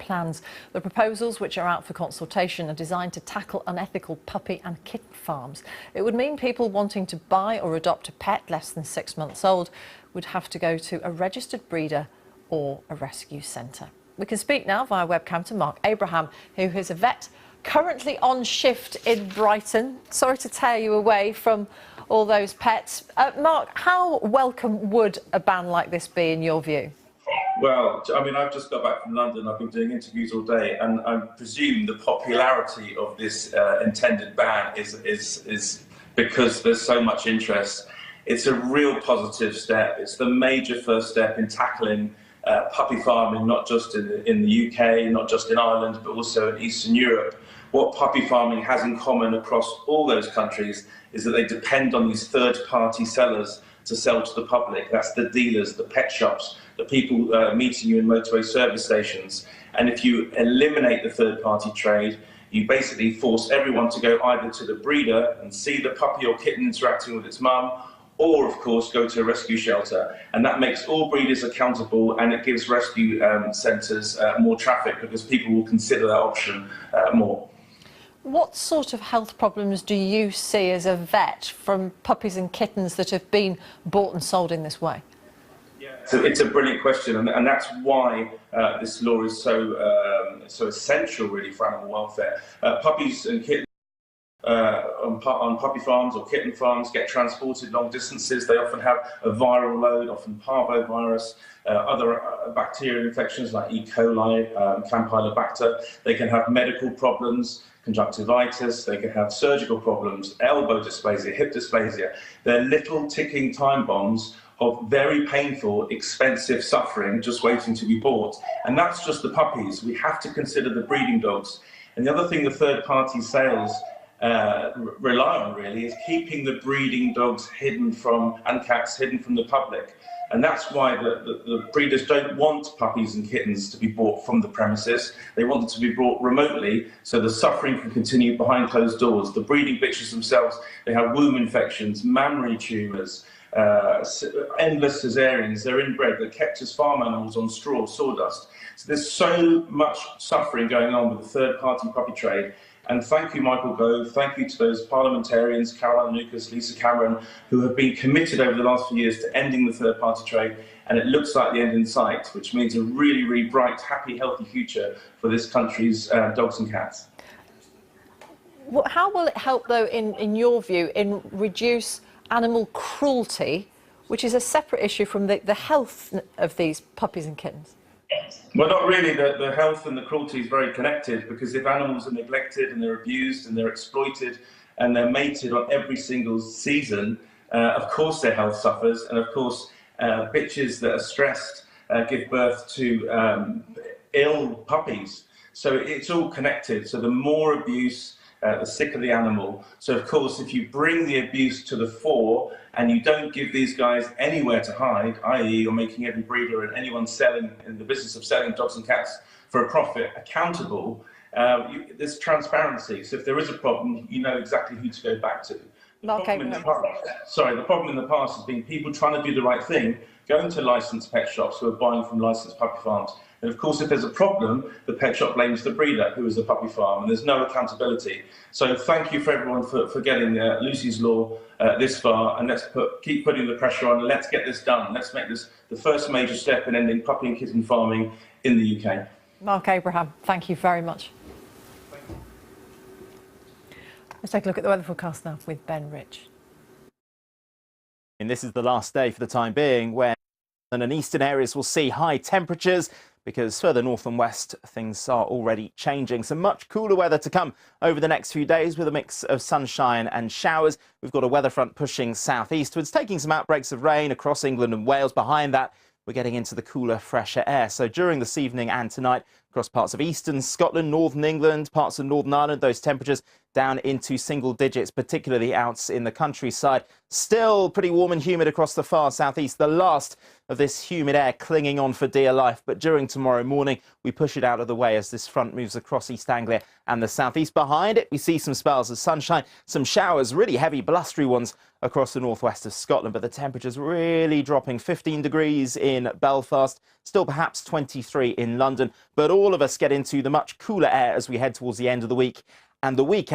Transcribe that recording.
plans. The proposals, which are out for consultation, are designed to tackle unethical puppy and kitten farms. It would mean people wanting to buy or adopt a pet less than 6 months old would have to go to a registered breeder or a rescue centre. We can speak now via webcam to Marc Abraham, who is a vet currently on shift in Brighton. Sorry to tear you away from all those pets. Marc, how welcome would a ban like this be in your view? Well, I mean, I've just got back from London. I've been doing interviews all day, and I presume the popularity of this intended ban is because there's so much interest. It's a real positive step. It's the major first step in tackling puppy farming, not just in the UK, not just in Ireland, but also in Eastern Europe. What puppy farming has in common across all those countries is that they depend on these third-party sellers to sell to the public. That's the dealers, the pet shops, the people meeting you in motorway service stations. And if you eliminate the third-party trade, you basically force everyone to go either to the breeder and see the puppy or kitten interacting with its mum, or, of course, go to a rescue shelter. And that makes all breeders accountable, and it gives rescue centres more traffic because people will consider that option more. What sort of health problems do you see as a vet from puppies and kittens that have been bought and sold in this way? Yeah, so it's a brilliant question, and that's why this law is so essential, really, for animal welfare. Puppies and kittens on puppy farms or kitten farms get transported long distances. They often have a viral load, often parvovirus, other bacterial infections like E. coli, Campylobacter. They can have medical problems, conjunctivitis, they can have surgical problems, elbow dysplasia, hip dysplasia. They're little ticking time bombs of very painful, expensive suffering just waiting to be bought. And that's just the puppies. We have to consider the breeding dogs. And the other thing the third-party sales rely on, really, is keeping the breeding dogs hidden from, and cats hidden from the public. And that's why the breeders don't want puppies and kittens to be bought from the premises. They want them to be brought remotely so the suffering can continue behind closed doors. The breeding bitches themselves, they have womb infections, mammary tumours, endless cesareans. They're inbred. They're kept as farm animals on straw, sawdust. So there's so much suffering going on with the third-party puppy trade. And thank you, Michael Gove, thank you to those parliamentarians, Caroline Lucas, Lisa Cameron, who have been committed over the last few years to ending the third-party trade. And it looks like the end in sight, which means a really, really bright, happy, healthy future for this country's dogs and cats. How will it help, though, in your view, in reduce animal cruelty, which is a separate issue from the health of these puppies and kittens? Well, not really. The health and the cruelty is very connected, because if animals are neglected and they're abused and they're exploited and they're mated on every single season, of course their health suffers, and of course bitches that are stressed give birth to ill puppies. So it's all connected. So the more abuse, the sicker the animal. So of course, if you bring the abuse to the fore and you don't give these guys anywhere to hide, i.e. you're making every breeder and anyone selling in the business of selling dogs and cats for a profit accountable, there's transparency. So if there is a problem, you know exactly who to go back to. The problem in the past has been people trying to do the right thing, going to licensed pet shops who are buying from licensed puppy farms. And of course, if there's a problem, the pet shop blames the breeder, who is the puppy farm, and there's no accountability. So thank you for everyone for getting Lucy's Law this far, and let's keep putting the pressure on, and let's get this done. Let's make this the first major step in ending puppy and kitten farming in the UK. Marc Abraham, thank you very much. Let's take a look at the weather forecast now with Ben Rich. And this is the last day for the time being where and eastern areas will see high temperatures, because further north and west things are already changing. Some much cooler weather to come over the next few days with a mix of sunshine and showers. We've got a weather front pushing southeastwards, taking some outbreaks of rain across England and Wales. Behind that, we're getting into the cooler, fresher air. So during this evening and tonight, across parts of eastern Scotland, northern England, parts of Northern Ireland, those temperatures down into single digits, particularly out in the countryside. Still pretty warm and humid across the far southeast. The last of this humid air clinging on for dear life. But during tomorrow morning, we push it out of the way as this front moves across East Anglia and the southeast. Behind it, we see some spells of sunshine, some showers, really heavy, blustery ones across the northwest of Scotland. But the temperatures really dropping. 15 degrees in Belfast, Still perhaps 23 in London, but all of us get into the much cooler air as we head towards the end of the week and the weekend.